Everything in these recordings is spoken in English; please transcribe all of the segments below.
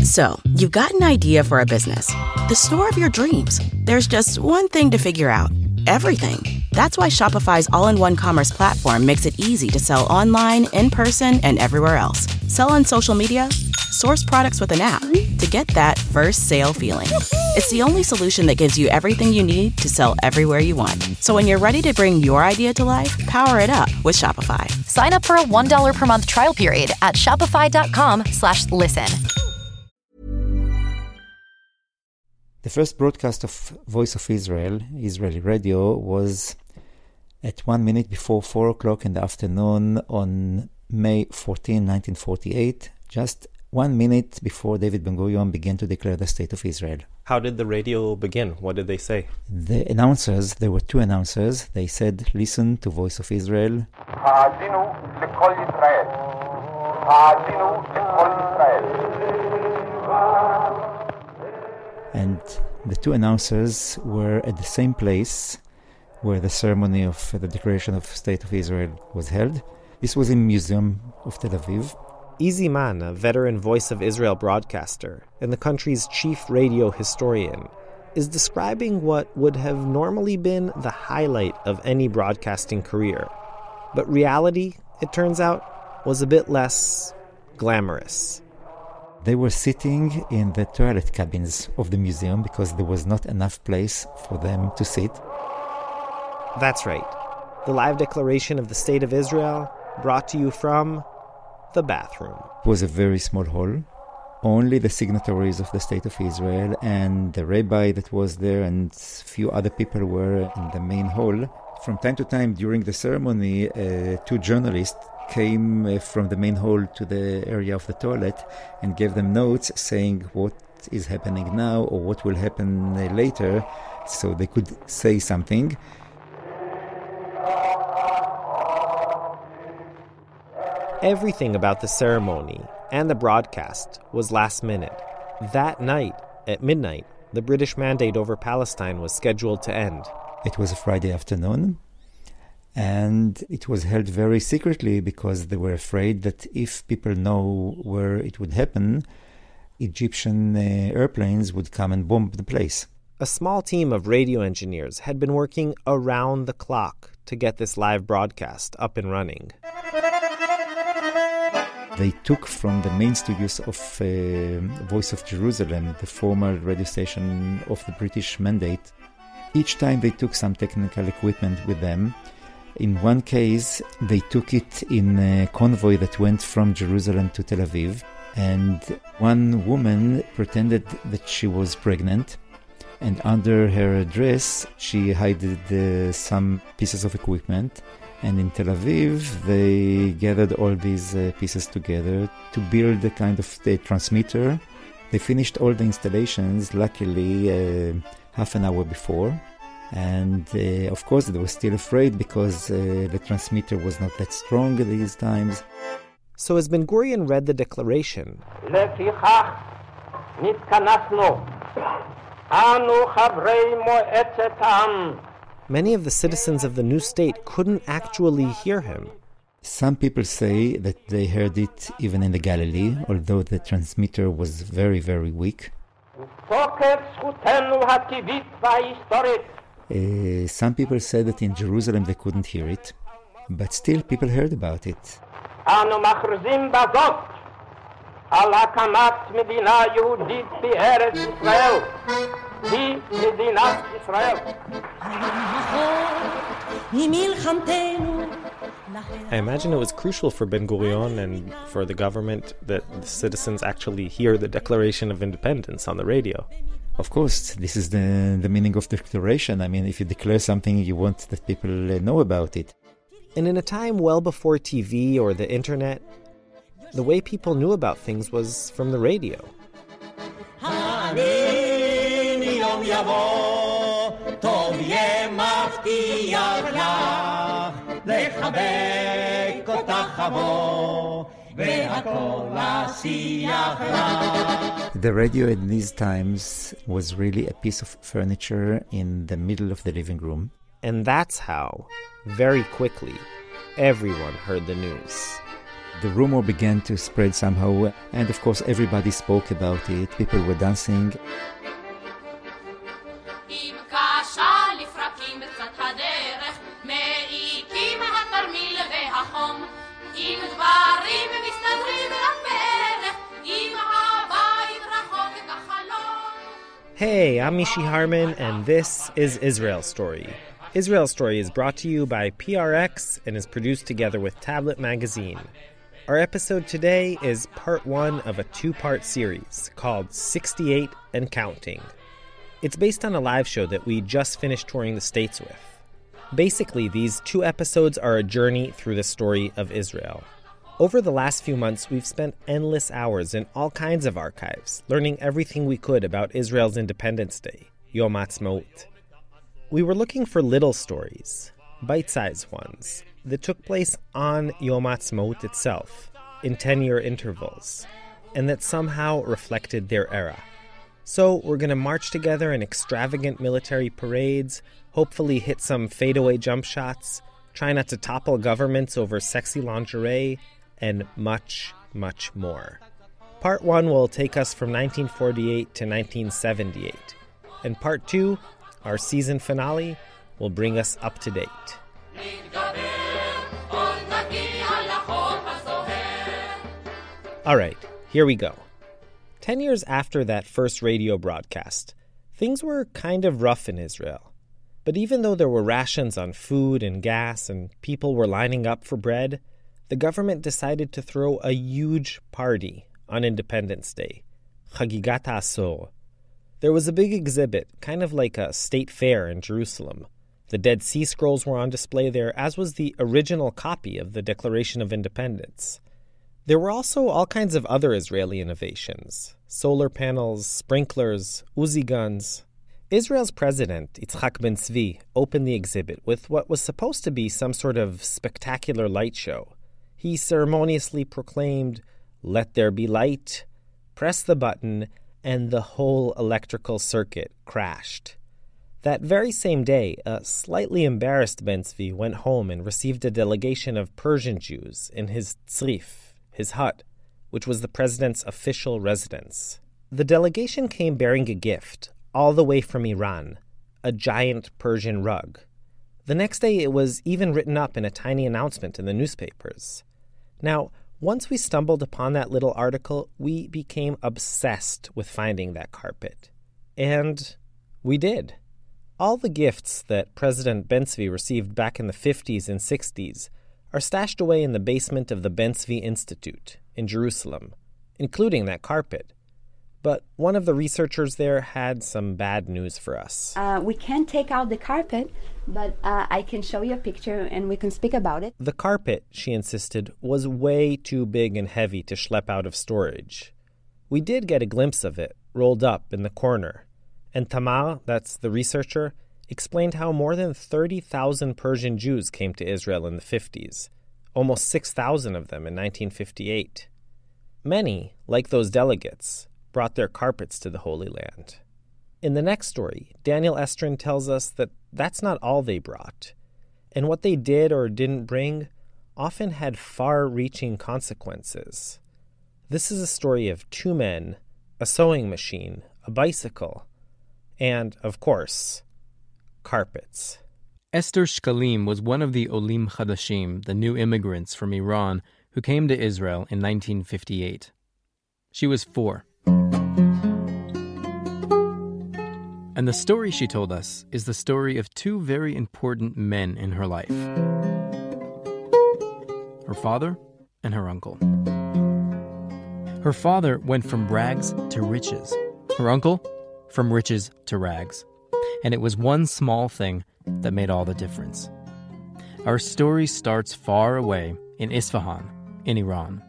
So, you've got an idea for a business, the store of your dreams. There's just one thing to figure out: everything. That's why Shopify's all-in-one commerce platform makes it easy to sell online, in person, and everywhere else. Sell on social media, source products with an app to get that first sale feeling. It's the only solution that gives you everything you need to sell everywhere you want. So when you're ready to bring your idea to life, power it up with Shopify. Sign up for a $1 per month trial period at shopify.com/listen. The first broadcast of Voice of Israel, Israeli radio, was at 1 minute before 4 o'clock in the afternoon on May 14, 1948, just 1 minute before David Ben-Gurion began to declare the State of Israel. How did the radio begin? What did they say? The announcers, there were two announcers, they said, listen to Voice of Israel. האזינו לכל ישראל. האזינו לכל ישראל. And the two announcers were at the same place where the ceremony of the Declaration of State of Israel was held. This was in Museum of Tel Aviv. Easy Man, a veteran Voice of Israel broadcaster and the country's chief radio historian, is describing what would have normally been the highlight of any broadcasting career. But reality, it turns out, was a bit less glamorous. They were sitting in the toilet cabins of the museum because there was not enough place for them to sit. That's right. The live declaration of the State of Israel brought to you from the bathroom. It was a very small hall. Only the signatories of the State of Israel and the rabbi that was there and a few other people were in the main hall. From time to time during the ceremony, two journalists came from the main hall to the area of the toilet and gave them notes saying what is happening now or what will happen later, so they could say something. Everything about the ceremony and the broadcast was last minute. That night, at midnight, the British mandate over Palestine was scheduled to end. It was a Friday afternoon, and it was held very secretly because they were afraid that if people know where it would happen, Egyptian airplanes would come and bomb the place. A small team of radio engineers had been working around the clock to get this live broadcast up and running. They took from the main studios of Voice of Jerusalem, the former radio station of the British mandate. Each time they took some technical equipment with them. In one case, they took it in a convoy that went from Jerusalem to Tel Aviv, and one woman pretended that she was pregnant, and under her dress she hid some pieces of equipment. And in Tel Aviv, they gathered all these pieces together to build a kind of transmitter. They finished all the installations, luckily, half an hour before. And of course, they were still afraid because the transmitter was not that strong these times. So as Ben-Gurion read the declaration, לפיכך נתכנסנו, אנו חברי מועצת העם. many of the citizens of the new state couldn't actually hear him. Some people say that they heard it even in the Galilee, although the transmitter was very, very weak. תוקף זכותנו הטבעית וההיסטורית. Some people said that in Jerusalem they couldn't hear it, but still people heard about it. אנו מכריזים בזאת על הקמת מדינה יהודית בארץ ישראל. היא מדינת ישראל. I imagine it was crucial for Ben-Gurion and for the government that the citizens actually hear the Declaration of Independence on the radio. Of course, this is the meaning of the declaration. I mean, if you declare something, you want that people know about it. And in a time well before TV or the internet, the way people knew about things was from the radio. The radio in these times was really a piece of furniture in the middle of the living room. And that's how, very quickly, everyone heard the news. The rumor began to spread somehow, and of course everybody spoke about it. People were dancing. Hey, I'm Mishi Harman, and this is Israel Story. Israel Story is brought to you by PRX and is produced together with Tablet Magazine. Our episode today is part one of a two-part series called 68 and Counting. It's based on a live show that we just finished touring the States with. Basically, these two episodes are a journey through the story of Israel. Over the last few months, we've spent endless hours in all kinds of archives, learning everything we could about Israel's Independence Day, Yom Ha'Atzmaut. We were looking for little stories, bite-sized ones, that took place on Yom Ha'Atzmaut itself, in 10-year intervals, and that somehow reflected their era. So we're going to march together in extravagant military parades, hopefully hit some fadeaway jump shots, try not to topple governments over sexy lingerie, and much, much more. Part one will take us from 1948 to 1978. And part two, our season finale, will bring us up to date. All right, here we go. 10 years after that first radio broadcast, things were kind of rough in Israel. But even though there were rations on food and gas and people were lining up for bread, the government decided to throw a huge party on Independence Day, Chagigat HaAsor. There was a big exhibit, kind of like a state fair in Jerusalem. The Dead Sea Scrolls were on display there, as was the original copy of the Declaration of Independence. There were also all kinds of other Israeli innovations: solar panels, sprinklers, Uzi guns. Israel's president, Yitzhak Ben Zvi, opened the exhibit with what was supposed to be some sort of spectacular light show. He ceremoniously proclaimed, "Let there be light," pressed the button, and the whole electrical circuit crashed. That very same day, a slightly embarrassed Ben Zvi went home and received a delegation of Persian Jews in his tzrif, his hut, which was the president's official residence. The delegation came bearing a gift, all the way from Iran, a giant Persian rug. The next day it was even written up in a tiny announcement in the newspapers. Now, once we stumbled upon that little article, we became obsessed with finding that carpet. And we did. All the gifts that President Ben Zvi received back in the 50s and 60s are stashed away in the basement of the Ben Zvi Institute in Jerusalem, including that carpet. But one of the researchers there had some bad news for us. We can't take out the carpet, but I can show you a picture and we can speak about it. The carpet, she insisted, was way too big and heavy to schlep out of storage. We did get a glimpse of it, rolled up in the corner. And Tamar, that's the researcher, explained how more than 30,000 Persian Jews came to Israel in the 50s, almost 6,000 of them in 1958. Many, like those delegates, brought their carpets to the Holy Land. In the next story, Daniel Estrin tells us that that's not all they brought, and what they did or didn't bring often had far-reaching consequences. This is a story of two men, a sewing machine, a bicycle, and, of course, carpets. Esther Shkalim was one of the Olim Chadashim, the new immigrants from Iran, who came to Israel in 1958. She was 4. And the story she told us is the story of two very important men in her life. Her father and her uncle. Her father went from rags to riches. Her uncle, from riches to rags. And it was one small thing that made all the difference. Our story starts far away in Isfahan, in Iran.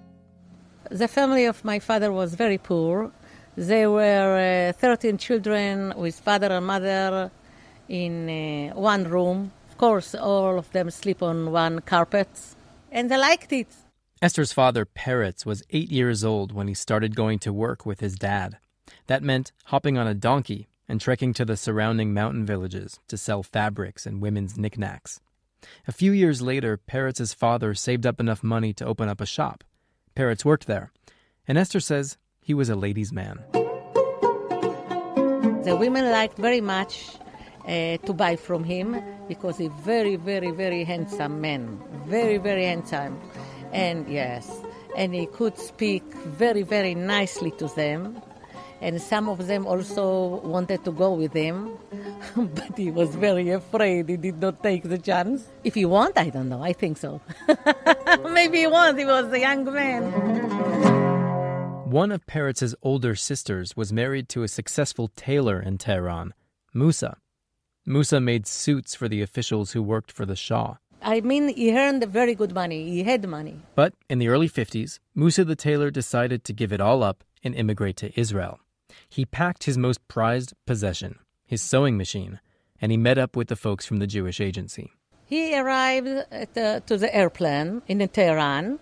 The family of my father was very poor. There were 13 children with father and mother in one room. Of course, all of them sleep on one carpet. And they liked it. Esther's father, Peretz, was 8 years old when he started going to work with his dad. That meant hopping on a donkey and trekking to the surrounding mountain villages to sell fabrics and women's knickknacks. A few years later, Peretz's father saved up enough money to open up a shop, Peretz worked there, and Esther says he was a ladies' man. The women liked very much to buy from him because he's very, very, very handsome man. Very, very handsome. And yes, and he could speak very, very nicely to them. And some of them also wanted to go with him, but he was very afraid. He did not take the chance. If he want, I don't know. I think so. Maybe he want. He was a young man. One of Peretz's older sisters was married to a successful tailor in Tehran, Musa. Musa made suits for the officials who worked for the Shah. I mean, he earned very good money. He had money. But in the early 50s, Musa the tailor decided to give it all up and immigrate to Israel. He packed his most prized possession, his sewing machine, and he met up with the folks from the Jewish agency. He arrived to the airplane in Tehran,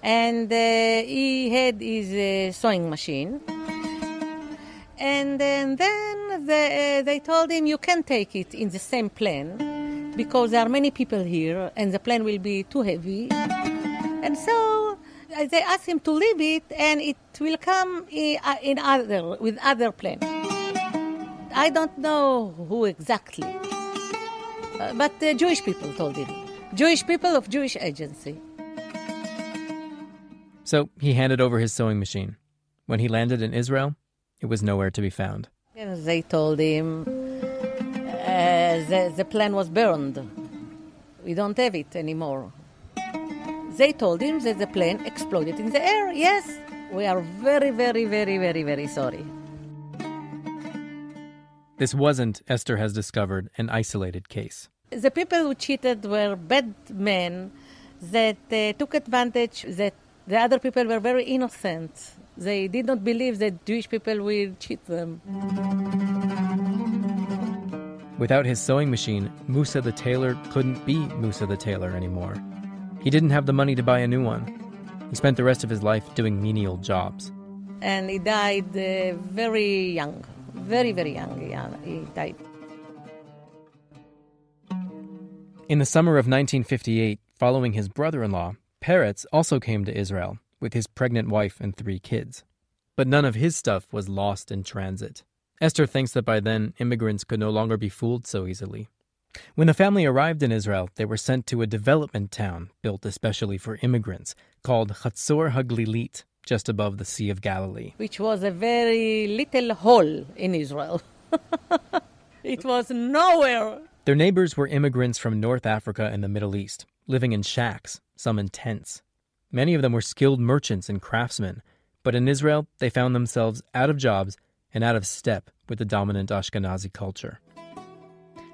and he had his sewing machine. And then they told him, you can't take it in the same plane because there are many people here and the plane will be too heavy. And so they asked him to leave it and it will come with other planes. I don't know who exactly, but the Jewish people told him. Jewish people of Jewish agency. So he handed over his sewing machine. When he landed in Israel, it was nowhere to be found. And they told him the plane was burned. We don't have it anymore. They told him that the plane exploded in the air. Yes, we are very, very, very, very, very sorry. This wasn't, Esther has discovered, an isolated case. The people who cheated were bad men that took advantage that the other people were very innocent. They did not believe that Jewish people will cheat them. Without his sewing machine, Musa the tailor couldn't be Musa the tailor anymore. He didn't have the money to buy a new one. He spent the rest of his life doing menial jobs. And he died very young. Very, very young. Yeah, he died. In the summer of 1958, following his brother-in-law, Peretz also came to Israel with his pregnant wife and 3 kids. But none of his stuff was lost in transit. Esther thinks that by then, immigrants could no longer be fooled so easily. When the family arrived in Israel, they were sent to a development town built especially for immigrants called Chatzor HaGlilit, just above the Sea of Galilee. Which was a very little hole in Israel. It was nowhere. Their neighbors were immigrants from North Africa and the Middle East, living in shacks, some in tents. Many of them were skilled merchants and craftsmen, but in Israel, they found themselves out of jobs and out of step with the dominant Ashkenazi culture.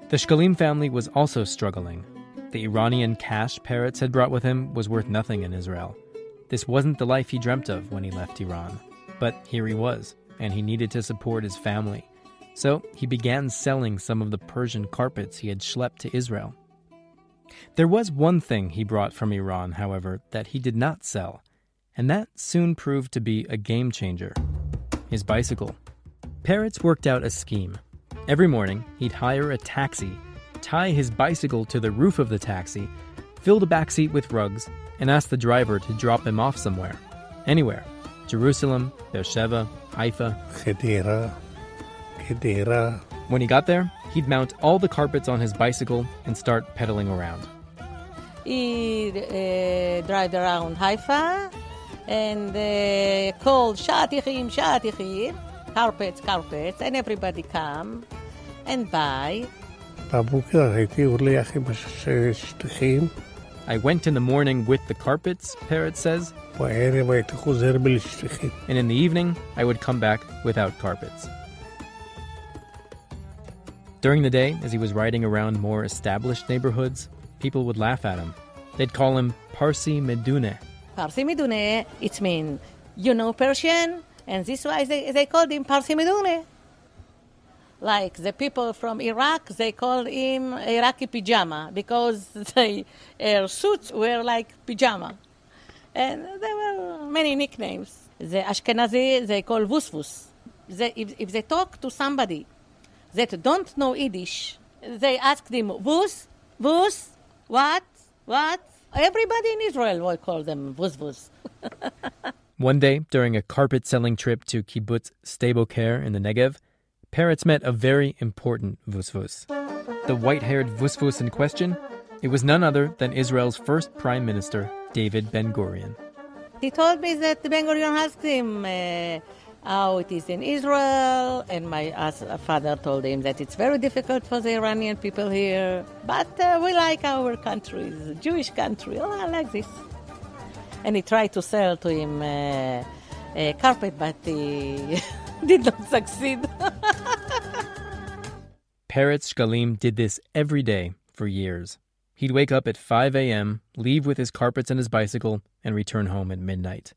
The Shkalim family was also struggling. The Iranian cash Peretz had brought with him was worth nothing in Israel. This wasn't the life he dreamt of when he left Iran. But here he was, and he needed to support his family. So he began selling some of the Persian carpets he had schlepped to Israel. There was one thing he brought from Iran, however, that he did not sell, and that soon proved to be a game changer: his bicycle. Peretz worked out a scheme. Every morning, he'd hire a taxi, tie his bicycle to the roof of the taxi, fill the backseat with rugs, and ask the driver to drop him off somewhere. Anywhere. Jerusalem, Beersheba, Haifa. Gedera. When he got there, he'd mount all the carpets on his bicycle and start pedaling around. He drive around Haifa and called Shatichim, carpets, and everybody come and buy. I went in the morning with the carpets, Peretz says, and in the evening, I would come back without carpets. During the day, as he was riding around more established neighborhoods, people would laugh at him. They'd call him Parsi Medune. Parsi Medune, it means, you know Persian? And this why they called him Parsi Medune. Like the people from Iraq, they called him Iraqi pajama because their suits were like pajama. And there were many nicknames. The Ashkenazi, they call Vusvus. If they talk to somebody that don't know Yiddish, they ask them, Vus, what? Everybody in Israel will call them Vus. One day, during a carpet-selling trip to Kibbutz Sde Boker in the Negev, Peretz met a very important vusvus. The white-haired vusvus in question, it was none other than Israel's first prime minister, David Ben-Gurion. He told me that Ben-Gurion asked him how it is in Israel, and my father told him that it's very difficult for the Iranian people here, but we like our country, it's a Jewish country, I like this. And he tried to sell to him a carpet, but he did not succeed. Peretz Shkalim did this every day for years. He'd wake up at 5 a.m., leave with his carpets and his bicycle, and return home at midnight.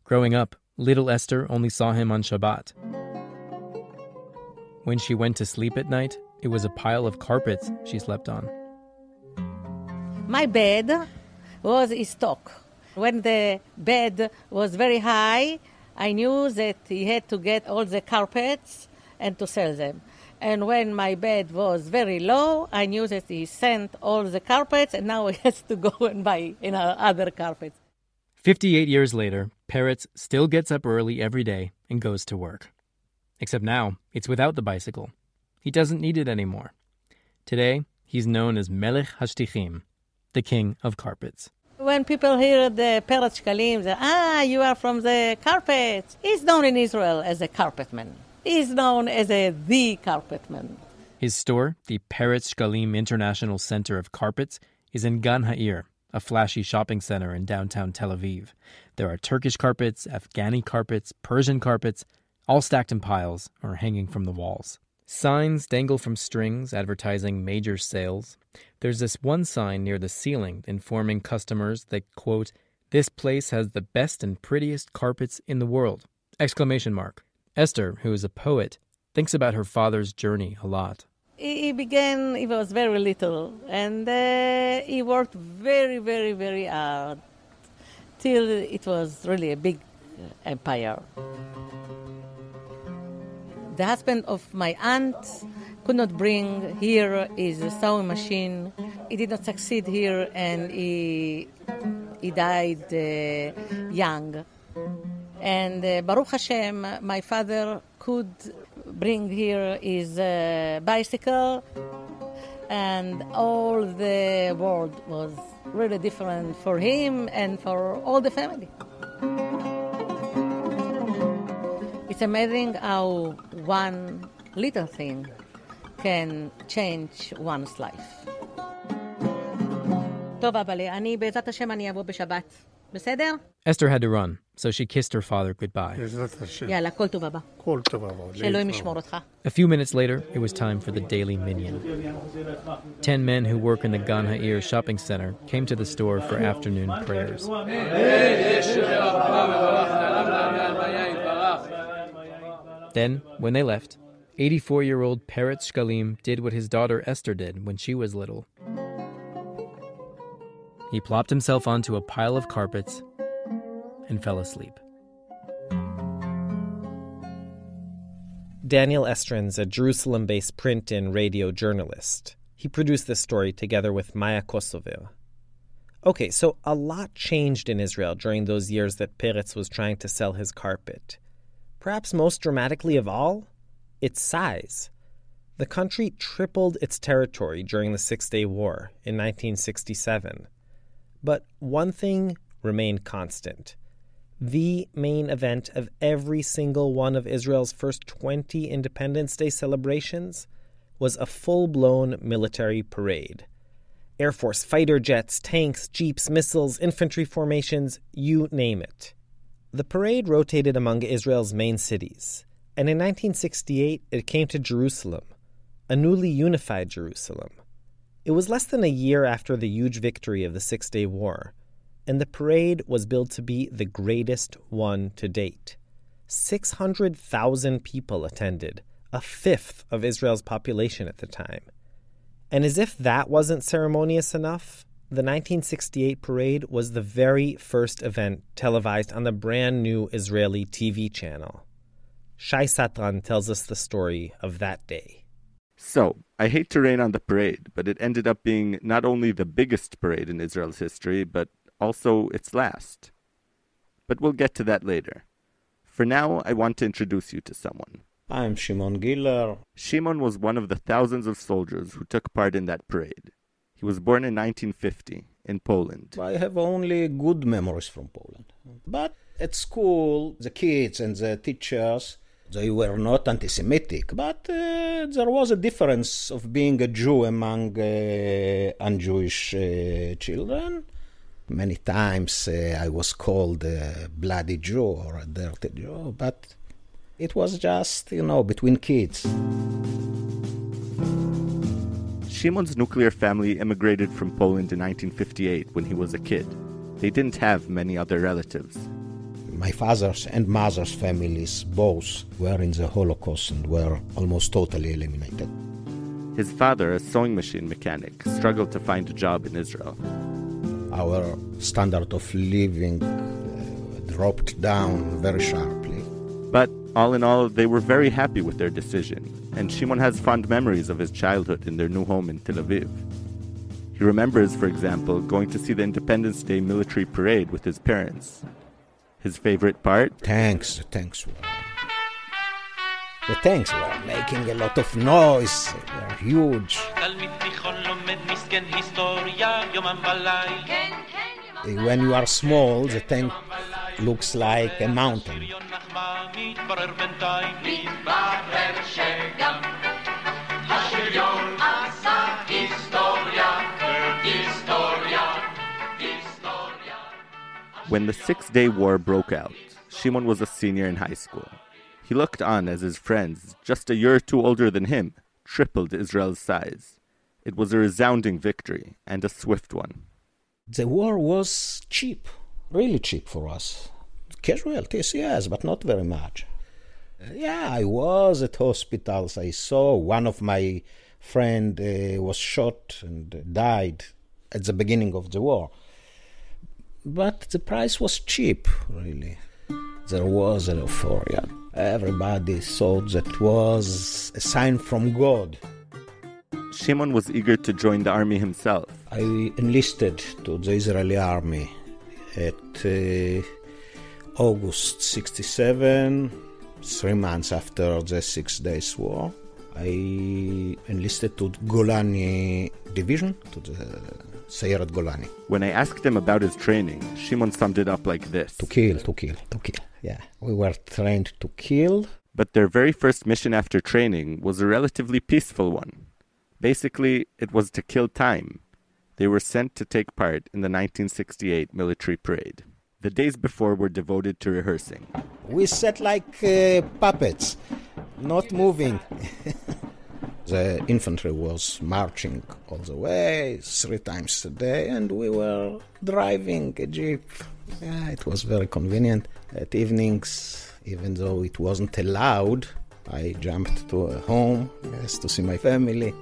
Growing up, little Esther only saw him on Shabbat. When she went to sleep at night, it was a pile of carpets she slept on. My bed was his stock. When the bed was very high, I knew that he had to get all the carpets and to sell them. And when my bed was very low, I knew that he sent all the carpets, and now he has to go and buy other carpets. 58 years later, Peretz still gets up early every day and goes to work. Except now, it's without the bicycle. He doesn't need it anymore. Today, he's known as Melech HaShtichim, the king of carpets. When people hear the Peretz Shkalim, they you are from the carpets. He's known in Israel as a carpetman. He's known as the carpetman. His store, the Peretz Shkalim International Center of Carpets, is in Gan Ha'ir, a flashy shopping center in downtown Tel Aviv. There are Turkish carpets, Afghani carpets, Persian carpets, all stacked in piles or hanging from the walls. Signs dangle from strings advertising major sales. There's this one sign near the ceiling informing customers that, quote, "This place has the best and prettiest carpets in the world!" Exclamation mark. Esther, who is a poet, thinks about her father's journey a lot. He was very little, and he worked very, very, very hard till it was really a big empire. The husband of my aunt could not bring here his sewing machine. He did not succeed here, and he died young. And Baruch Hashem, my father could bring here his bicycle, and all the world was really different for him and for all the family. It's amazing how one little thing can change one's life. טוב, אבל אני בעזרת השם אני אבוא בשבת. בסדר? Esther had to run, so she kissed her father goodbye. יאללה, כל טוב הבא. כל טוב הבא. שאלוהים ישמור אותך. A few minutes later, it was time for the daily minyan. 10 men who work in the Gan Ha'ir shopping center came to the store for afternoon prayers. Then, when they left, 84-year-old Peretz Shkalim did what his daughter Esther did when she was little. He plopped himself onto a pile of carpets and fell asleep. Daniel Estrin's a Jerusalem-based print and radio journalist. He produced this story together with Maya Kosover. Okay, so a lot changed in Israel during those years that Peretz was trying to sell his carpet. Perhaps most dramatically of all, its size. The country tripled its territory during the Six-Day War in 1967. But one thing remained constant. The main event of every single one of Israel's first 20 Independence Day celebrations was a full-blown military parade. Air Force fighter jets, tanks, jeeps, missiles, infantry formations, you name it. The parade rotated among Israel's main cities, and in 1968 it came to Jerusalem, a newly unified Jerusalem. It was less than a year after the huge victory of the Six-Day War, and the parade was billed to be the greatest one to date. 600,000 people attended, a fifth of Israel's population at the time. And as if that wasn't ceremonious enough, the 1968 parade was the very first event televised on the brand new Israeli TV channel. Shai Satran tells us the story of that day. So, I hate to rain on the parade, but it ended up being not only the biggest parade in Israel's history, but also its last. but we'll get to that later. For now, I want to introduce you to someone. I'm Shimon Giller. Shimon was one of the thousands of soldiers who took part in that parade. He was born in 1950 in Poland. I have only good memories from Poland. But at school, the kids and the teachers, they were not anti-Semitic, but there was a difference of being a Jew among un-Jewish children. Many times I was called a bloody Jew or a dirty Jew, but it was just, between kids. Shimon's nuclear family immigrated from Poland in 1958 when he was a kid. They didn't have many other relatives. My father's and mother's families both were in the Holocaust and were almost totally eliminated. His father, a sewing machine mechanic, struggled to find a job in Israel. Our standard of living dropped down very sharply. But all in all, they were very happy with their decision, and Shimon has fond memories of his childhood in their new home in Tel Aviv. He remembers, for example, going to see the Independence Day military parade with his parents. His favorite part? The tanks were making a lot of noise. They were huge. When you are small, the tank looks like a mountain. When the Six-Day War broke out, Shimon was a senior in high school. He looked on as his friends, just a year or two older than him, tripled Israel's size. It was a resounding victory, and a swift one. The war was cheap, really cheap for us. Casualties, yes, but not very much. I was at hospitals. I saw one of my friend was shot and died at the beginning of the war. But the price was cheap, really. There was an euphoria. Everybody thought that was a sign from God. Shimon was eager to join the army himself. I enlisted to the Israeli army at August 1967, 3 months after the 6 Days War. I enlisted to Golani Division, to the Sayeret Golani. When I asked him about his training, Shimon summed it up like this. To kill. Yeah, we were trained to kill. But their very first mission after training was a relatively peaceful one. Basically, it was to kill time. They were sent to take part in the 1968 military parade. The days before were devoted to rehearsing. We sat like puppets, not moving. The infantry was marching all the way, 3 times a day, and we were driving a jeep. It was very convenient. At evenings, even though it wasn't allowed, I jumped to a home, to see my family.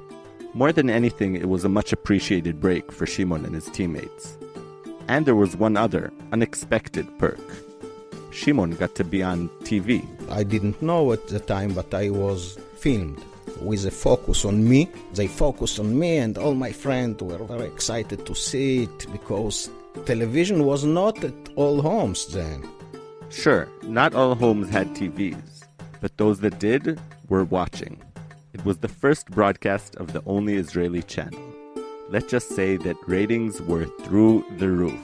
More than anything, it was a much appreciated break for Shimon and his teammates. And there was one other, unexpected perk. Shimon got to be on TV. I didn't know at the time, but I was filmed with a focus on me. They focused on me, and all my friends were very excited to see it, because television was not at all homes then. Sure, not all homes had TVs, but those that did were watching. It was the first broadcast of the only Israeli channel. Let's just say that ratings were through the roof.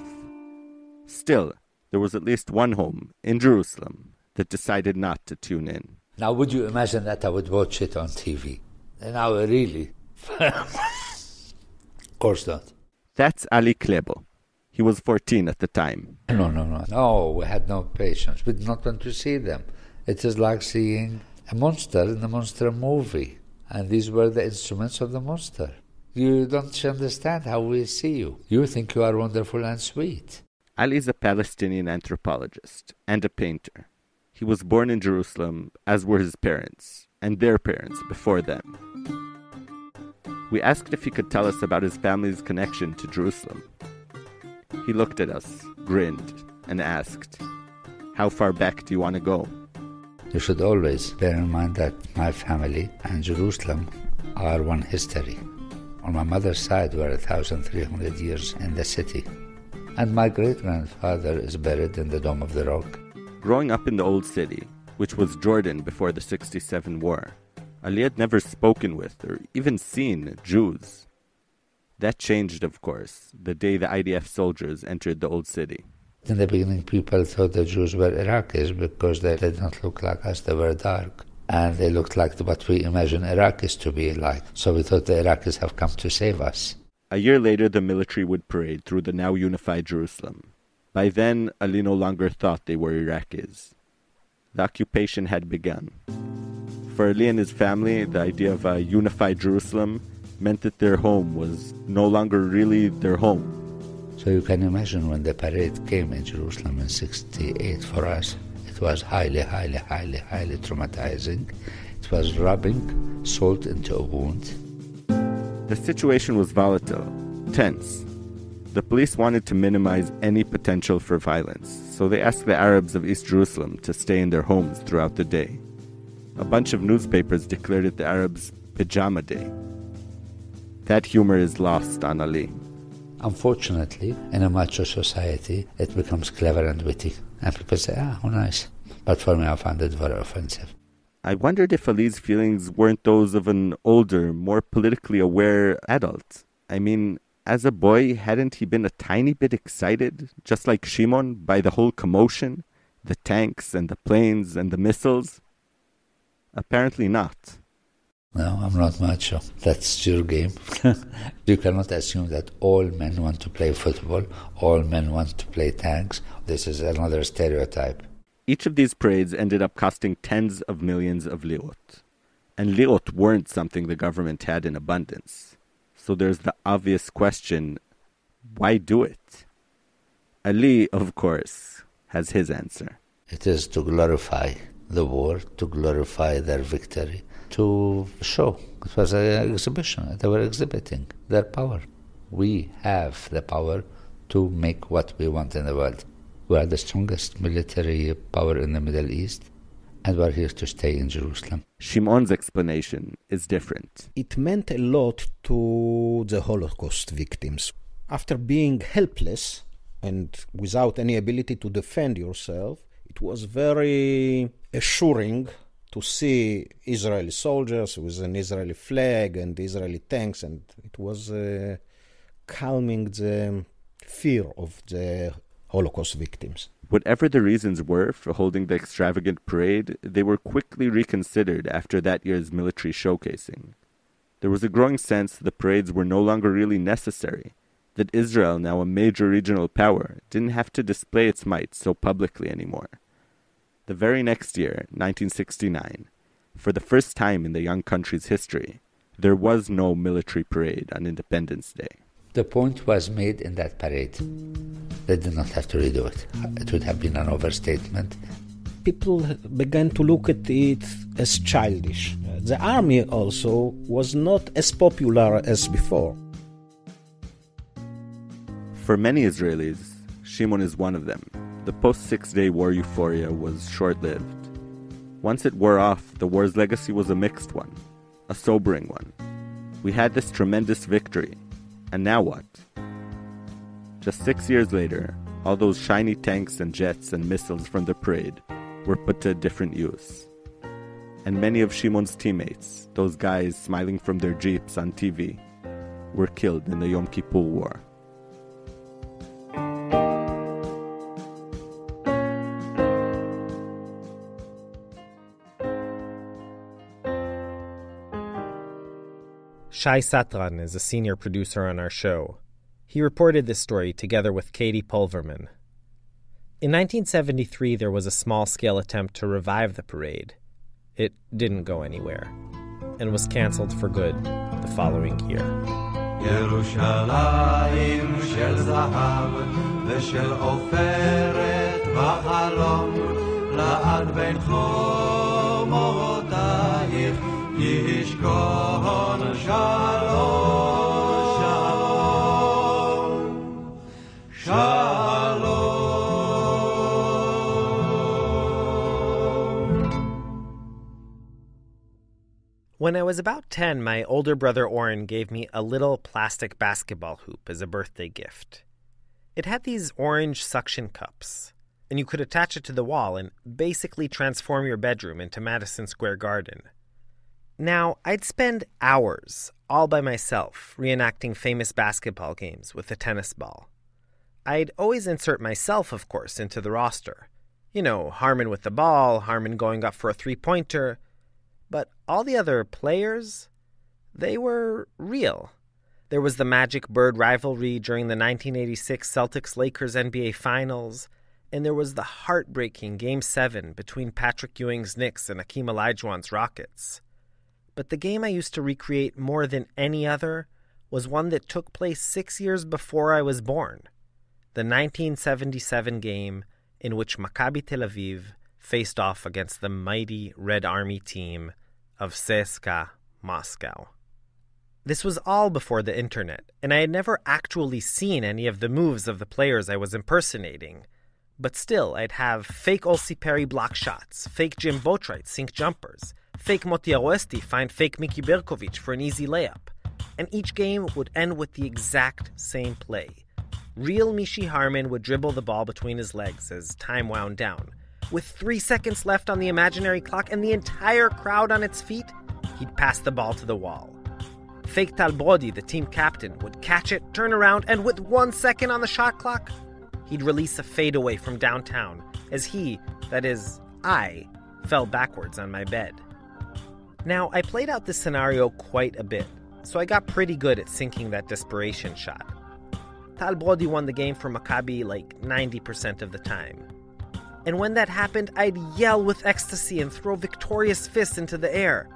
Still, there was at least one home in Jerusalem that decided not to tune in. Now, would you imagine that I would watch it on TV? Now, really? Of course not. That's Ali Klebo. He was 14 at the time. No, we had no patience. We did not want to see them. It is like seeing a monster in a monster movie. And these were the instruments of the monster. You don't understand how we see you. You think you are wonderful and sweet. Ali is a Palestinian anthropologist and a painter. He was born in Jerusalem, as were his parents, and their parents before them. We asked if he could tell us about his family's connection to Jerusalem. He looked at us, grinned, and asked, "How far back do you want to go?" You should always bear in mind that my family and Jerusalem are one history. On my mother's side, we're 1,300 years in the city. And my great-grandfather is buried in the Dome of the Rock. Growing up in the Old City, which was Jordan before the 67 war, Ali had never spoken with or even seen Jews. That changed, of course, the day the IDF soldiers entered the Old City. In the beginning, people thought the Jews were Iraqis because they did not look like us, they were dark. And they looked like what we imagine Iraqis to be like. So we thought the Iraqis have come to save us. A year later, the military would parade through the now unified Jerusalem. By then, Ali no longer thought they were Iraqis. The occupation had begun. For Ali and his family, the idea of a unified Jerusalem meant that their home was no longer really their home. So you can imagine when the parade came in Jerusalem in 1968 for us, it was highly traumatizing. It was rubbing salt into a wound. The situation was volatile, tense. The police wanted to minimize any potential for violence, so they asked the Arabs of East Jerusalem to stay in their homes throughout the day. A bunch of newspapers declared it the Arabs' pajama day. That humor is lost on Ali. Unfortunately, in a macho society, it becomes clever and witty. And people say, how nice. But for me, I found it very offensive. I wondered if Ali's feelings weren't those of an older, more politically aware adult. I mean, as a boy, hadn't he been a tiny bit excited, just like Shimon, by the whole commotion? The tanks and the planes and the missiles? Apparently not. No, I'm not macho. That's your game. You cannot assume that all men want to play football, all men want to play tanks. This is another stereotype. Each of these parades ended up costing tens of millions of liot. And liot weren't something the government had in abundance. So there's the obvious question, why do it? Ali, of course, has his answer. It is to glorify the war, to glorify their victory, to show. It was an exhibition. They were exhibiting their power. We have the power to make what we want in the world. We are the strongest military power in the Middle East, and we're here to stay in Jerusalem. Shimon's explanation is different. It meant a lot to the Holocaust victims. After being helpless and without any ability to defend yourself, it was very assuring to see Israeli soldiers with an Israeli flag and Israeli tanks, and it was calming the fear of the Holocaust victims. Whatever the reasons were for holding the extravagant parade, they were quickly reconsidered after that year's military showcasing. There was a growing sense the parades were no longer really necessary, that Israel, now a major regional power, didn't have to display its might so publicly anymore. The very next year, 1969, for the first time in the young country's history, there was no military parade on Independence Day. The point was made in that parade. They did not have to redo it. It would have been an overstatement. People began to look at it as childish. The army also was not as popular as before. For many Israelis, Shimon is one of them. The post-6-day war euphoria was short-lived. Once it wore off, the war's legacy was a mixed one, a sobering one. We had this tremendous victory, and now what? Just 6 years later, all those shiny tanks and jets and missiles from the parade were put to different use. And many of Shimon's teammates, those guys smiling from their jeeps on TV, were killed in the Yom Kippur War. Shai Satran is a senior producer on our show. He reported this story together with Katie Pulverman. In 1973, there was a small-scale attempt to revive the parade. It didn't go anywhere, and was canceled for good the following year. ירושלים של זהב ושל עופרת בחלום לעד בין חומותייך ישכון שלום שלום When I was about 10, my older brother Oren gave me a little plastic basketball hoop as a birthday gift. It had these orange suction cups, and you could attach it to the wall and basically transform your bedroom into Madison Square Garden. Now, I'd spend hours all by myself reenacting famous basketball games with a tennis ball. I'd always insert myself, of course, into the roster. You know, Harmon with the ball, Harmon going up for a three-pointer. But all the other players, they were real. There was the Magic Bird rivalry during the 1986 Celtics-Lakers NBA Finals, and there was the heartbreaking Game 7 between Patrick Ewing's Knicks and Hakeem Olajuwon's Rockets. But the game I used to recreate more than any other was one that took place 6 years before I was born. The 1977 game in which Maccabi Tel Aviv faced off against the mighty Red Army team of CSKA Moscow. This was all before the internet, and I had never actually seen any of the moves of the players I was impersonating. But still, I'd have fake Olsi Perry block shots, fake Jim Boatwright sink jumpers, fake Moti Aroesti find fake Miki Berkovic for an easy layup. And each game would end with the exact same play. Real Mishi Harmon would dribble the ball between his legs as time wound down. With 3 seconds left on the imaginary clock and the entire crowd on its feet, he'd pass the ball to the wall. Fake Tal Brody, the team captain, would catch it, turn around, and with 1 second on the shot clock, he'd release a fadeaway from downtown as he, that is, I, fell backwards on my bed. Now, I played out this scenario quite a bit, so I got pretty good at sinking that desperation shot. Tal Brody won the game for Maccabi like 90% of the time. And when that happened, I'd yell with ecstasy and throw victorious fists into the air.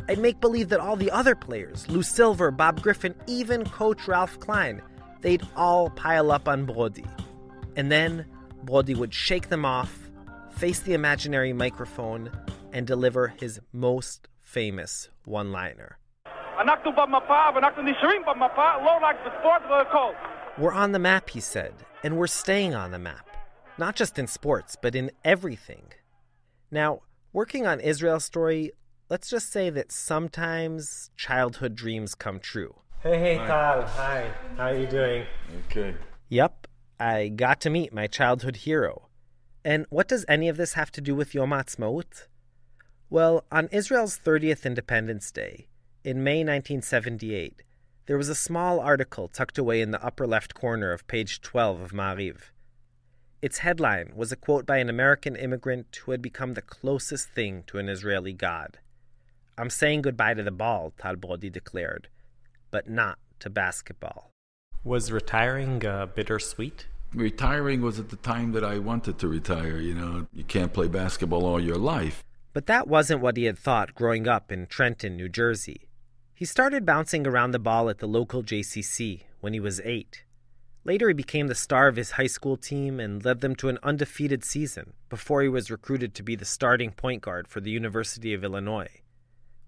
I'd make believe that all the other players, Lou Silver, Bob Griffin, even Coach Ralph Klein, they'd all pile up on Brody. And then Brody would shake them off, face the imaginary microphone, and deliver his most famous one-liner. We're on the map, he said, and we're staying on the map. Not just in sports, but in everything. Now, working on Israel's story, let's just say that sometimes childhood dreams come true. Hey, Tal. Hi. How are you doing? Okay. Yep, I got to meet my childhood hero. And what does any of this have to do with Yom Ha'Atzmaut? Well, on Israel's 30th Independence Day, in May 1978, there was a small article tucked away in the upper left corner of page 12 of Ma'ariv. Its headline was a quote by an American immigrant who had become the closest thing to an Israeli god. "I'm saying goodbye to the ball," Tal Brody declared, "but not to basketball." Was retiring bittersweet? Retiring was at the time that I wanted to retire. You know, you can't play basketball all your life. But that wasn't what he had thought growing up in Trenton, New Jersey. He started bouncing around the ball at the local JCC when he was 8. Later he became the star of his high school team and led them to an undefeated season before he was recruited to be the starting point guard for the University of Illinois.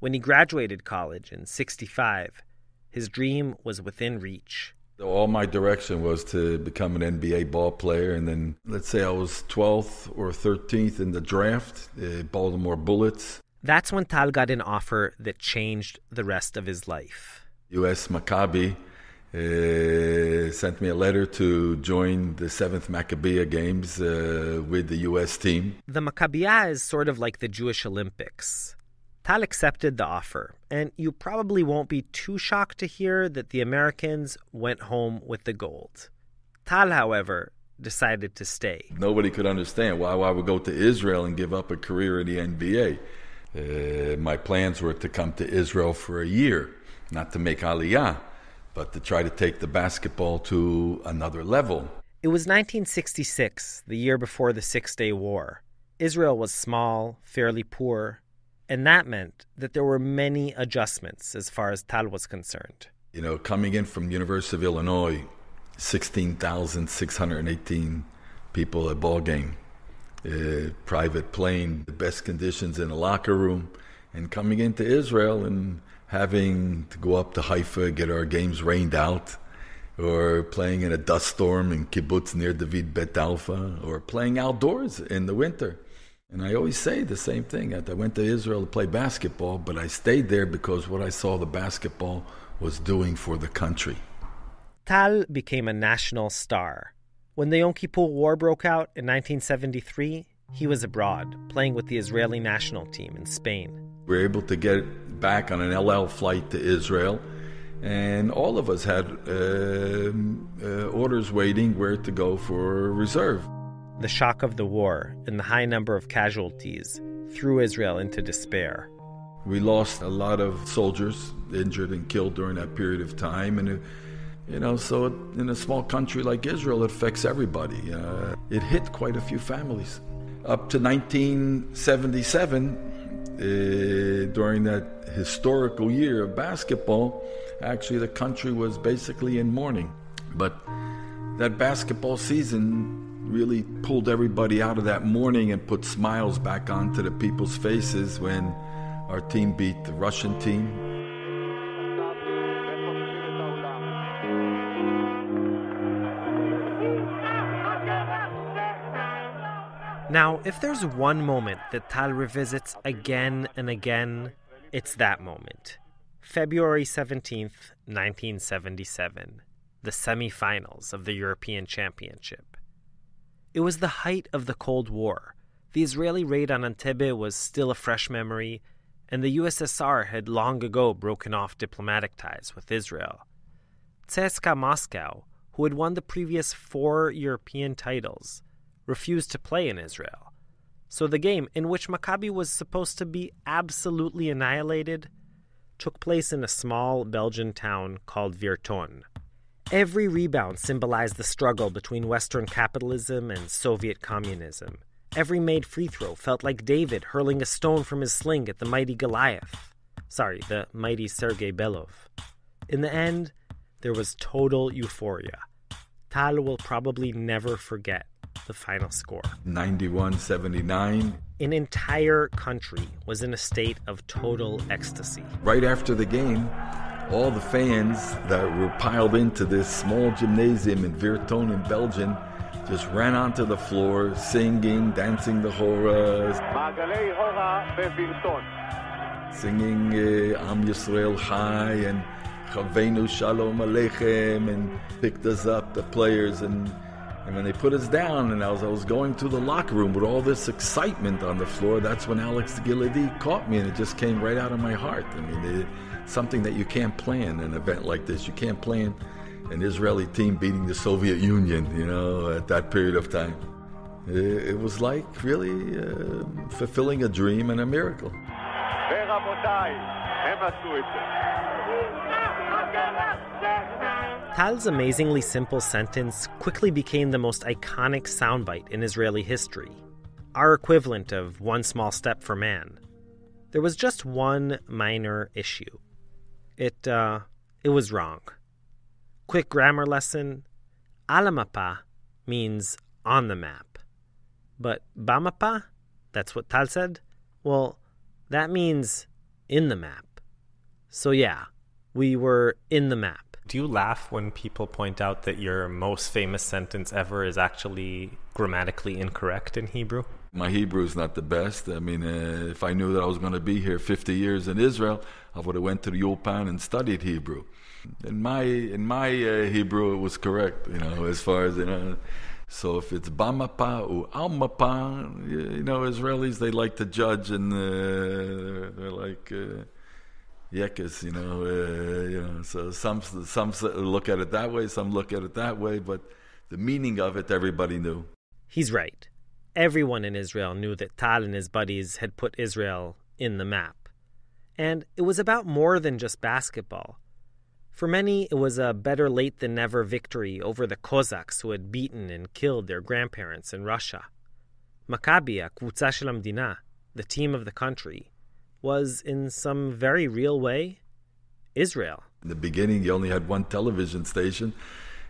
When he graduated college in '65, his dream was within reach. All my direction was to become an NBA ball player, and then let's say I was 12th or 13th in the draft, Baltimore Bullets. That's when Tal got an offer that changed the rest of his life. U.S. Maccabi sent me a letter to join the 7th Maccabiah Games with the U.S. team. The Maccabiah is sort of like the Jewish Olympics. Tal accepted the offer, and you probably won't be too shocked to hear that the Americans went home with the gold. Tal, however, decided to stay. Nobody could understand why I would go to Israel and give up a career in the NBA. My plans were to come to Israel for a year, not to make Aliyah, but to try to take the basketball to another level. It was 1966, the year before the Six-Day War. Israel was small, fairly poor, and that meant that there were many adjustments as far as Tal was concerned. You know, coming in from University of Illinois, 16,618 people at ball game. Private plane, the best conditions in the locker room, and coming into Israel and having to go up to Haifa, get our games rained out, or playing in a dust storm in kibbutz near David Bet Alpha, or playing outdoors in the winter. And I always say the same thing. I went to Israel to play basketball, but I stayed there because what I saw the basketball was doing for the country. Tal became a national star. When the Yom Kippur War broke out in 1973, he was abroad, playing with the Israeli national team in Spain. We were able to get back on an El Al flight to Israel, and all of us had orders waiting where to go for reserve. The shock of the war and the high number of casualties threw Israel into despair. We lost a lot of soldiers injured and killed during that period of time, and so in a small country like Israel, it affects everybody. It hit quite a few families. Up to 1977, during that historical year of basketball, actually the country was basically in mourning. But that basketball season really pulled everybody out of that mourning and put smiles back onto the people's faces when our team beat the Russian team. Now, if there's one moment that Tal revisits again and again, it's that moment. February 17th, 1977, the semifinals of the European Championship. It was the height of the Cold War. The Israeli raid on Entebbe was still a fresh memory, and the USSR had long ago broken off diplomatic ties with Israel. CSKA Moscow, who had won the previous 4 European titles, refused to play in Israel. So the game, in which Maccabi was supposed to be absolutely annihilated, took place in a small Belgian town called Virton. Every rebound symbolized the struggle between Western capitalism and Soviet communism. Every made free throw felt like David hurling a stone from his sling at the mighty the mighty Sergei Belov. In the end, there was total euphoria. Tal will probably never forget the final score. 91-79. An entire country was in a state of total ecstasy. Right after the game, all the fans that were piled into this small gymnasium in Virton in Belgium just ran onto the floor, singing, dancing the horas, singing Am Yisrael Chai and Chavenu Shalom Aleichem, and picked us up, the players, and when they put us down, and I was going to the locker room with all this excitement on the floor, that's when Alex Gilady caught me, and it just came right out of my heart. I mean, something that you can't plan, an event like this. You can't plan an Israeli team beating the Soviet Union, at that period of time. It was like really fulfilling a dream and a miracle. Tal's amazingly simple sentence quickly became the most iconic soundbite in Israeli history, our equivalent of one small step for man. There was just one minor issue. It was wrong. Quick grammar lesson: Al mapa means on the map. But bamapa, that's what Tal said, well, that means in the map. So yeah, we were in the map. Do you laugh when people point out that your most famous sentence ever is actually grammatically incorrect in Hebrew? My Hebrew is not the best. I mean, if I knew that I was going to be here 50 years in Israel, I would have went to the Ulpan and studied Hebrew. In my Hebrew, it was correct, as far as, So if it's bamapa or almapa, Israelis, they like to judge, and they're like... Yekas, so some look at it that way, some look at it that way, but the meaning of it, everybody knew. He's right. Everyone in Israel knew that Tal and his buddies had put Israel in the map. And it was about more than just basketball. For many, it was a better late than never victory over the Cossacks who had beaten and killed their grandparents in Russia. Maccabi, Kvutza shel Hamdina, the team of the country, was, in some very real way, Israel. In the beginning, you only had one television station,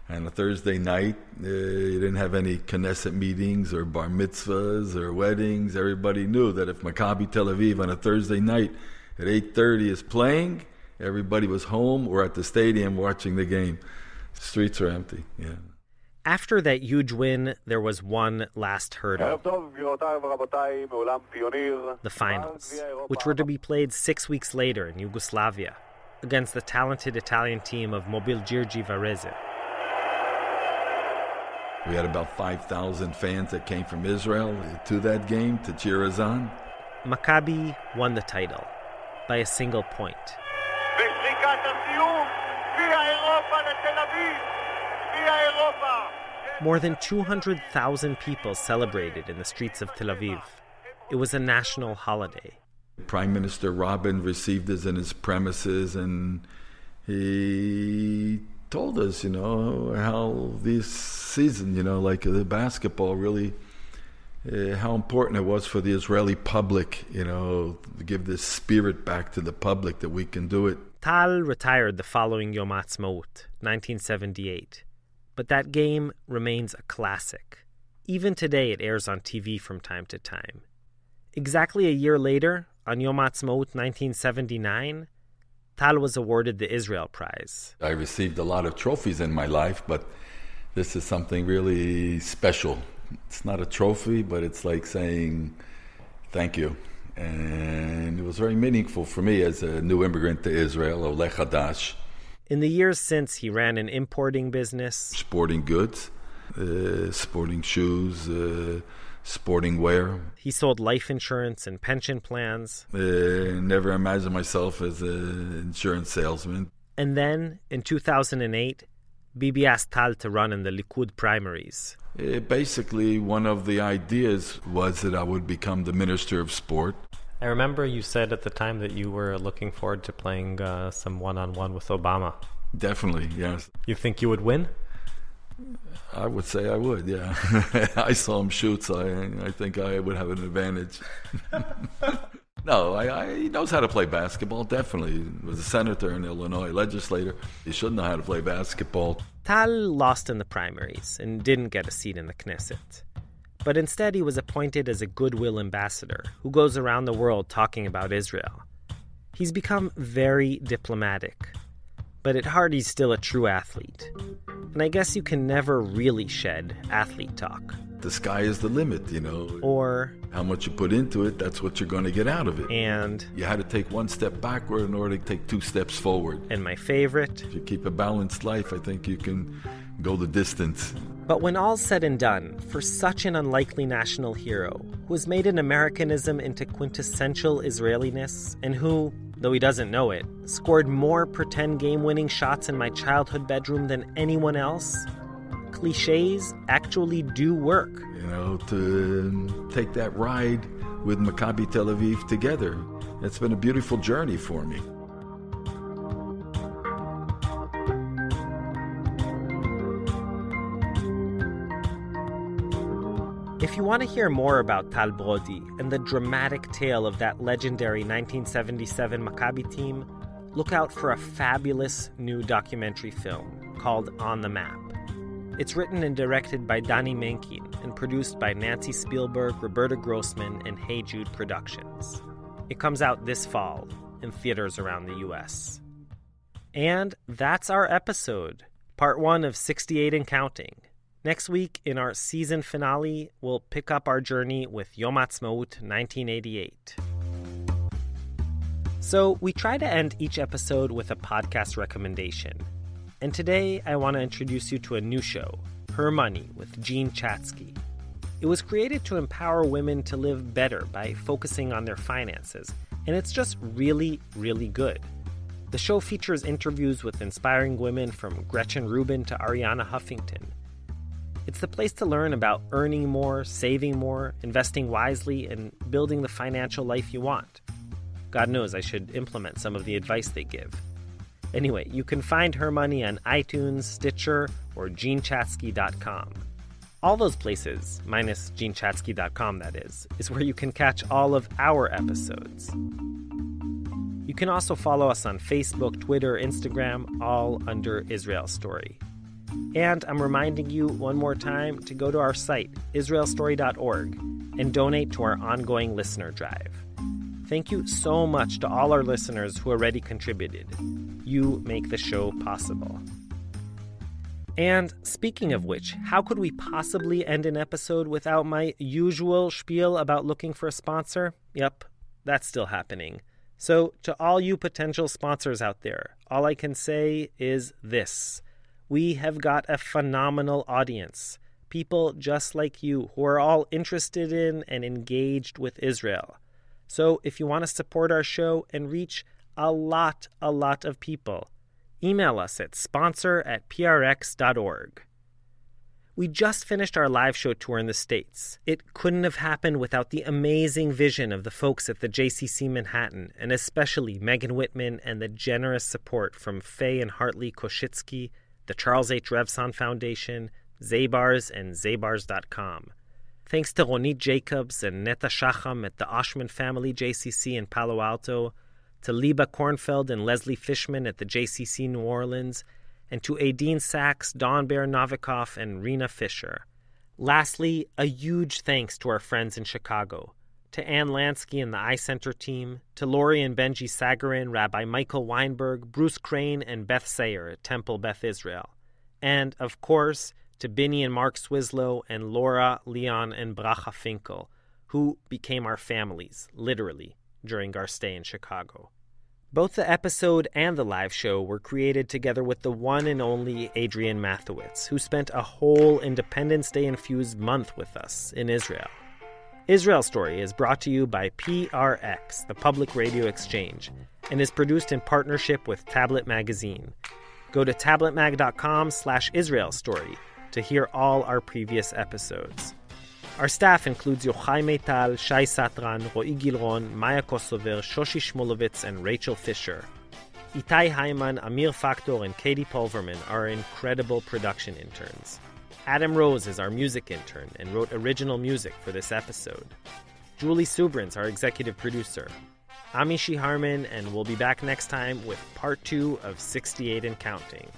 and a Thursday night, you didn't have any Knesset meetings or bar mitzvahs or weddings. Everybody knew that if Maccabi Tel Aviv on a Thursday night at 8:30 is playing, everybody was home or at the stadium watching the game. Streets are empty, yeah. After that huge win, there was one last hurdle. The finals, which were to be played 6 weeks later in Yugoslavia, against the talented Italian team of Mobil Girgi Varese. We had about 5,000 fans that came from Israel to that game to cheer us on. Maccabi won the title by a single point. More than 200,000 people celebrated in the streets of Tel Aviv. It was a national holiday. Prime Minister Rabin received us in his premises, and he told us, how this season, like the basketball, really, how important it was for the Israeli public, to give this spirit back to the public that we can do it. Tal retired the following Yom Ha'Atzmaut, 1978. But that game remains a classic. Even today it airs on TV from time to time. Exactly a year later, on Yom Ha'Atzmaut 1979, Tal was awarded the Israel Prize. I received a lot of trophies in my life, but this is something really special. It's not a trophy, but it's like saying thank you. And it was very meaningful for me as a new immigrant to Israel, Oleh Hadash. In the years since, he ran an importing business. Sporting goods, sporting shoes, sporting wear. He sold life insurance and pension plans. Never imagined myself as an insurance salesman. And then, in 2008, Bibi asked Tal to run in the Likud primaries. Basically, one of the ideas was that I would become the Minister of Sport. I remember you said at the time that you were looking forward to playing some one-on-one with Obama. Definitely, yes. You think you would win? I would say I would, yeah. I saw him shoot, so I think I would have an advantage. No, he knows how to play basketball, definitely. He was a senator in Illinois, legislator. He should know how to play basketball. Tal lost in the primaries and didn't get a seat in the Knesset. But instead he was appointed as a goodwill ambassador who goes around the world talking about Israel. He's become very diplomatic. But at heart he's still a true athlete. And I guess you can never really shed athlete talk. The sky is the limit, Or how much you put into it, that's what you're going to get out of it. And you had to take one step backward in order to take two steps forward. And my favorite, if you keep a balanced life, I think you can go the distance. But when all's said and done, for such an unlikely national hero, who has made an Americanism into quintessential Israeliness, and who, though he doesn't know it, scored more pretend game-winning shots in my childhood bedroom than anyone else, cliches actually do work. To take that ride with Maccabi Tel Aviv together. It's been a beautiful journey for me. If you want to hear more about Tal Brody and the dramatic tale of that legendary 1977 Maccabi team, look out for a fabulous new documentary film called On the Map. It's written and directed by Danny Menken and produced by Nancy Spielberg, Roberta Grossman, and Hey Jude Productions. It comes out this fall in theaters around the U.S. And that's our episode, part 1 of 68 and counting. Next week, in our season finale, we'll pick up our journey with Yom Ha'Atzmaut 1988. So we try to end each episode with a podcast recommendation. And today, I want to introduce you to a new show, Her Money with Jean Chatzky. It was created to empower women to live better by focusing on their finances, and it's just really, really good. The show features interviews with inspiring women from Gretchen Rubin to Ariana Huffington. It's the place to learn about earning more, saving more, investing wisely, and building the financial life you want. God knows I should implement some of the advice they give. Anyway, you can find Her Money on iTunes, Stitcher, or GeneChatsky.com. All those places, minus GeneChatsky.com that is where you can catch all of our episodes. You can also follow us on Facebook, Twitter, Instagram, all under Israel Story. And I'm reminding you one more time to go to our site, israelstory.org, and donate to our ongoing listener drive. Thank you so much to all our listeners who already contributed. You make the show possible. And speaking of which, how could we possibly end an episode without my usual spiel about looking for a sponsor? Yep, that's still happening. So to all you potential sponsors out there, all I can say is this. We have got a phenomenal audience. people just like you who are all interested in and engaged with Israel. So if you want to support our show and reach a lot of people, email us at sponsor@prx.org. We just finished our live show tour in the States. It couldn't have happened without the amazing vision of the folks at the JCC Manhattan, and especially Megan Whitman and the generous support from Faye and Hartley Koshitsky, the Charles H. Revson Foundation, Zabars, and Zabars.com. Thanks to Ronit Jacobs and Neta Shacham at the Oshman Family JCC in Palo Alto, to Liba Kornfeld and Leslie Fishman at the JCC New Orleans, and to Aideen Sachs, Dawn Bear Novikov, and Rena Fisher. Lastly, a huge thanks to our friends in Chicago, to Ann Lansky and the iCenter team, to Lori and Benji Sagarin, Rabbi Michael Weinberg, Bruce Crane, and Beth Sayer at Temple Beth Israel. And, of course, to Binny and Mark Swislow and Laura, Leon, and Bracha Finkel, who became our families, literally, during our stay in Chicago. Both the episode and the live show were created together with the one and only Adrian Mathowitz, who spent a whole Independence Day-infused month with us in Israel. Israel Story is brought to you by PRX, the Public Radio Exchange, and is produced in partnership with Tablet Magazine. Go to tabletmag.com/Israel Story to hear all our previous episodes. Our staff includes Yochai Meital, Shai Satran, Ro'i Gilron, Maya Kosover, Shoshi Shmulevitz, and Rachel Fisher. Itai Hyman, Amir Factor, and Katie Pulverman are our incredible production interns. Adam Rose is our music intern and wrote original music for this episode. Julie Subrins, our executive producer. I'm Ishi Harman, and we'll be back next time with part 2 of 68 and Counting.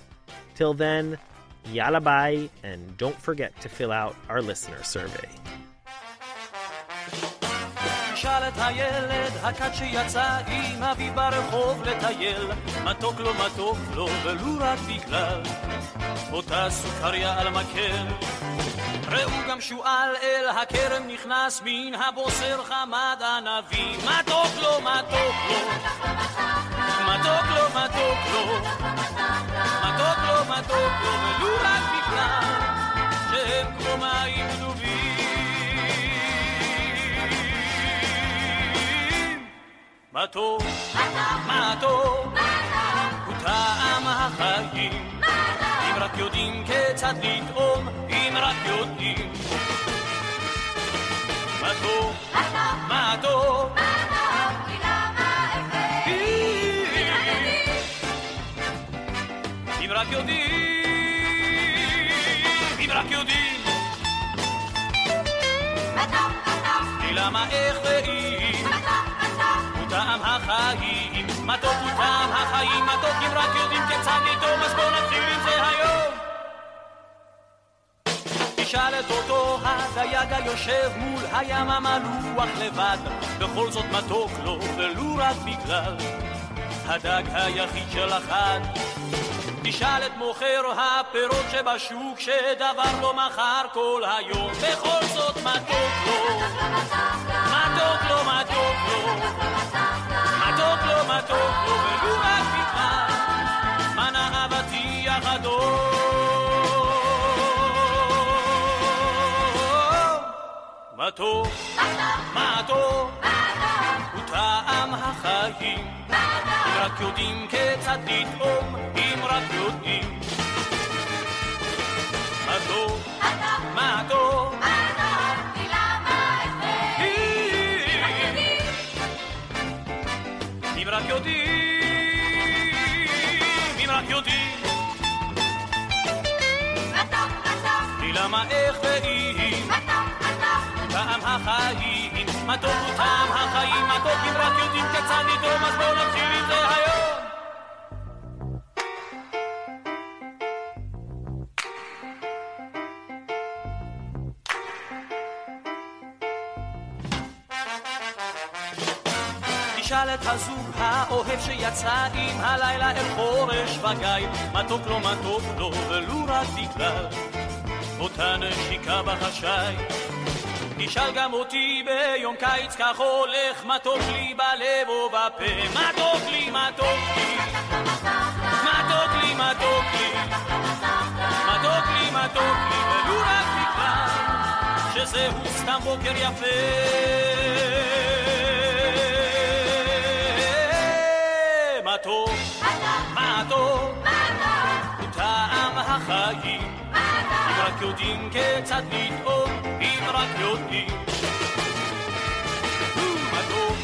Till then, yalla bye, and don't forget to fill out our listener survey. שאל את הילד הקט שיצא עם אביו ברחוב לטייל, מתוק לו ולו רק בגלל אותה סוכריה על מקל. ראו גם שועל אל הכרם נכנס מן הבוסר חמד ענבים, מתוק לו מתוק לו מתוק לו מתוק לו מתוק לו מתוק לו ולו רק בגלל שהם כמו מים גנובים. מתוק, מתוק, הוא טעם החיים, אם רק יודעים כיצד לטעום, אם רק יודעים. מתוק, מתוק, אם רק יודעים, אם רק יודעים. כי למה איך ואם טעם החיים, מתוק הוא טעם החיים, מתוק אם רק יודעים כיצד לטעום, אז בוא נתחיל עם זה היום. תשאל את אותו הדייג היושב מול הים המלוח לבד, בכל זאת מתוק לו ולו רק בגלל הדג היחיד של החד. תשאל את מוכר הפירות שבשוק שדבר לא מכר כל היום, בכל זאת מתוק לו מתוק לו מתוק לו מתוק לו מתוק לו ולו רק בגלל מנה אהבתי החדור. מתוק מתוק הוא טעם החיים, אם רק יודעים כיצד לטעום, אם רק יודעים. מתוק מתוק אם רק יודעים, אם רק יודעים. כי למה איך ואם טעם החיים, מתוק הוא טעם החיים, מתוק אם רק יודעים כיצד לטעום, אז בואו נתחיל עם זה היום. תשאל את הזוג האוהב שיצא עם הלילה אל חורש וגיא, מתוק לו ולו רק בגלל אותה נשיקה בחשאי. תשאל גם אותי ביום קיץ כך הולך, מתוק לי בלב ובפה, מתוק לי מתוק לי מתוק לי מתוק לי מתוק לי מתוק לי ולו רק בגלל שזהו סתם בוקר יפה. מתוק, מתוק, הוא טעם החיים. אם רק יודעים כיצד לטעום, אם רק יודעים. מתוק,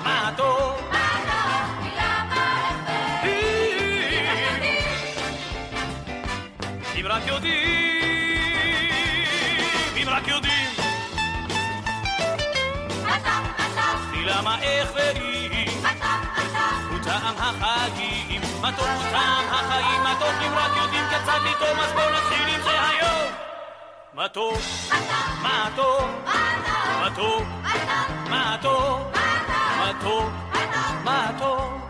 מתוק, אם רק יודעים, אם רק יודעים. למה איך ואם הוא טעם החיים, מתוק הוא טעם החיים, מתוק אם רק יודעים כיצד לטעום, אז בואו נתחיל עם זה היום. מתוק, מתוק, מתוק, מתוק, מתוק, מתוק.